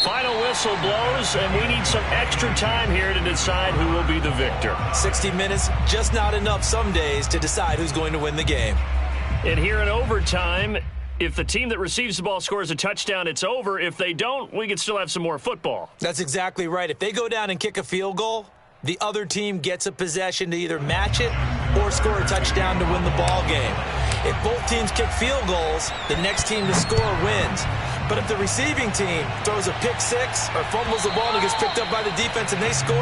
Final whistle blows, and we need some extra time here to decide who will be the victor. 60 minutes, just not enough some days to decide who's going to win the game. And here in overtime, if the team that receives the ball scores a touchdown, it's over. If they don't, we can still have some more football. That's exactly right. If they go down and kick a field goal, the other team gets a possession to either match it or score a touchdown to win the ball game. If both teams kick field goals, the next team to score wins. But if the receiving team throws a pick six or fumbles the ball and it gets picked up by the defense and they score,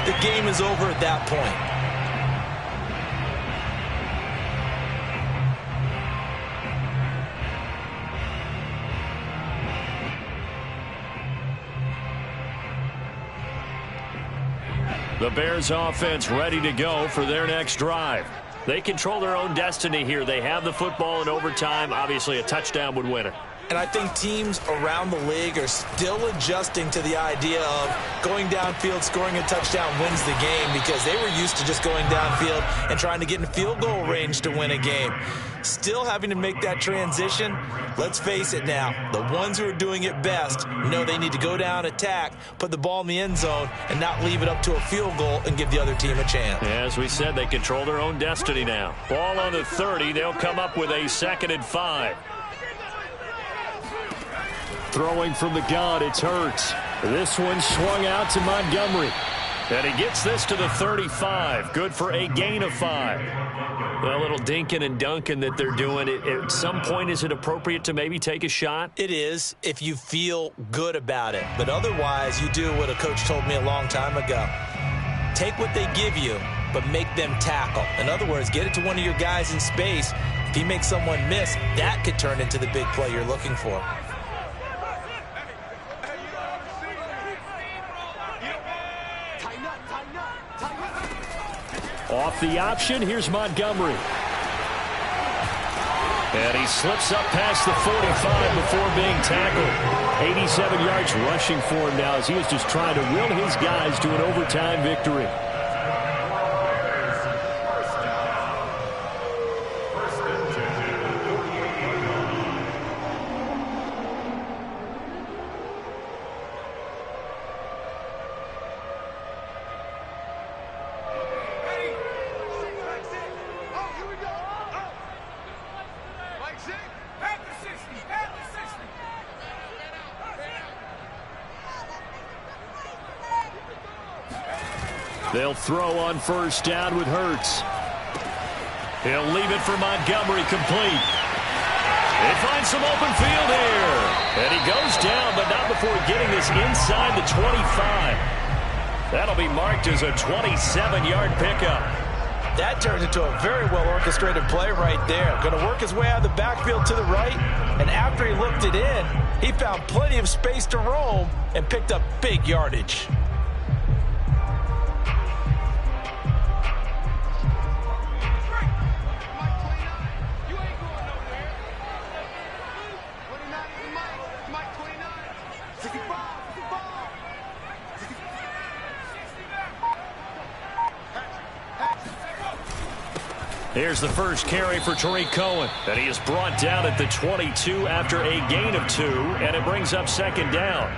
the game is over at that point. The Bears offense ready to go for their next drive. They control their own destiny here. They have the football in overtime. Obviously, a touchdown would win it. And I think teams around the league are still adjusting to the idea of going downfield, scoring a touchdown wins the game, because they were used to just going downfield and trying to get in field goal range to win a game. Still having to make that transition. Let's face it now, the ones who are doing it best know they need to go down, attack, put the ball in the end zone, and not leave it up to a field goal and give the other team a chance. As we said, they control their own destiny now. Ball on the 30. They'll come up with a 2nd and 5. Throwing from the gun, it's Hurts. This one swung out to Montgomery. And he gets this to the 35. Good for a gain of 5. A little dinking and dunking that they're doing. At some point, is it appropriate to maybe take a shot? It is if you feel good about it. But otherwise, you do what a coach told me a long time ago. Take what they give you, but make them tackle. In other words, get it to one of your guys in space. If he makes someone miss, that could turn into the big play you're looking for. Off the option, here's Montgomery. And he slips up past the 45 before being tackled. 87 yards rushing for him now as he is just trying to will his guys to an overtime victory. They'll throw on first down with Hurts. He'll leave it for Montgomery, complete. They find some open field here. And he goes down, but not before getting this inside the 25. That'll be marked as a 27-yard pickup. That turned into a very well-orchestrated play right there. Going to work his way out of the backfield to the right, and after he looked it in, he found plenty of space to roam and picked up big yardage. Here's the first carry for Tariq Cohen. And he is brought down at the 22 after a gain of 2, and it brings up second down.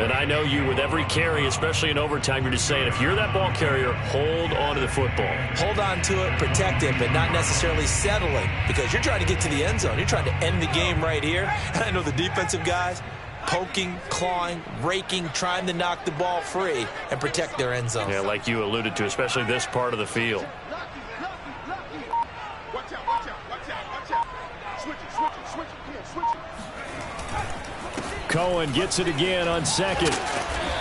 And I know you, with every carry, especially in overtime, you're just saying, if you're that ball carrier, hold on to the football. Hold on to it, protect it, but not necessarily settling, because you're trying to get to the end zone. You're trying to end the game right here. And I know the defensive guys poking, clawing, raking, trying to knock the ball free and protect their end zone. Yeah, like you alluded to, especially this part of the field. Cohen gets it again on second.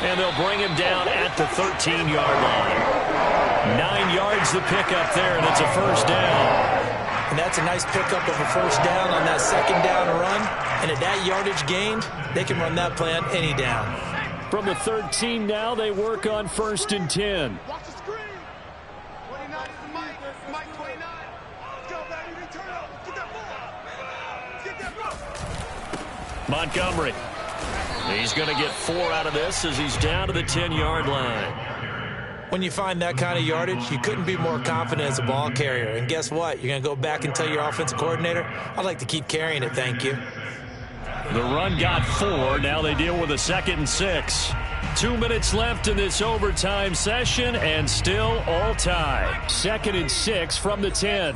And they'll bring him down at the 13-yard line. 9 yards the pickup there, and it's a first down. And that's a nice pickup of a first down on that second down run. And at that yardage gained, they can run that play on any down. From the 13 now, they work on 1st and 10. Watch the screen. 29 is the Mike. Mike 29. Let's go, baby. Turn up. Get that ball. Get that ball. Montgomery. He's going to get 4 out of this as he's down to the 10-yard line. When you find that kind of yardage, you couldn't be more confident as a ball carrier. And guess what? You're going to go back and tell your offensive coordinator, I'd like to keep carrying it, thank you. The run got 4. Now they deal with a 2nd and 6. 2 minutes left in this overtime session, and still all tied. 2nd and 6 from the 10.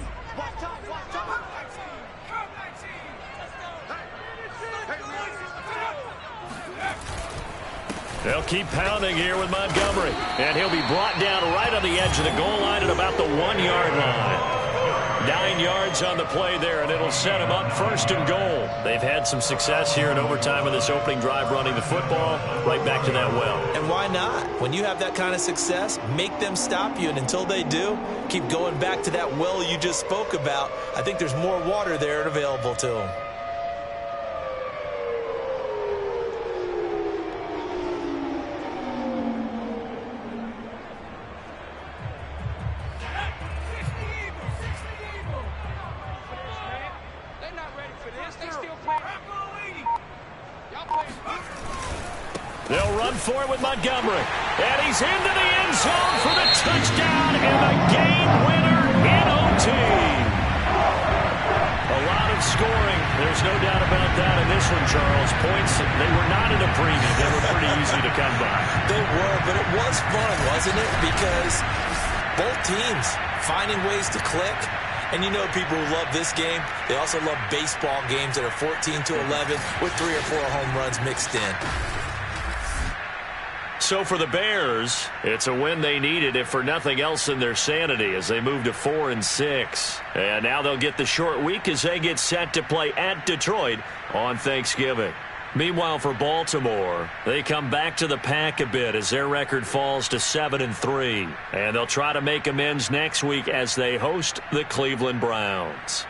They'll keep pounding here with Montgomery. And he'll be brought down right on the edge of the goal line at about the 1-yard line. 9 yards on the play there, and it'll set them up 1st and goal. They've had some success here in overtime in this opening drive running the football. Right back to that well. And why not? When you have that kind of success, make them stop you. And until they do, keep going back to that well you just spoke about. I think there's more water there available to them. They'll run for it with Montgomery. And he's into the end zone for the touchdown and the game winner in OT. A lot of scoring. There's no doubt about that in this one, Charles. Points, they were not in a premium. They were pretty easy to come by. They were, but it was fun, wasn't it? Because both teams finding ways to click. And you know people who love this game, they also love baseball games that are 14-11 with 3 or 4 home runs mixed in. So for the Bears, it's a win they needed, if for nothing else in their sanity, as they move to 4-6. And now they'll get the short week as they get set to play at Detroit on Thanksgiving. Meanwhile, for Baltimore, they come back to the pack a bit as their record falls to 7-3. And they'll try to make amends next week as they host the Cleveland Browns.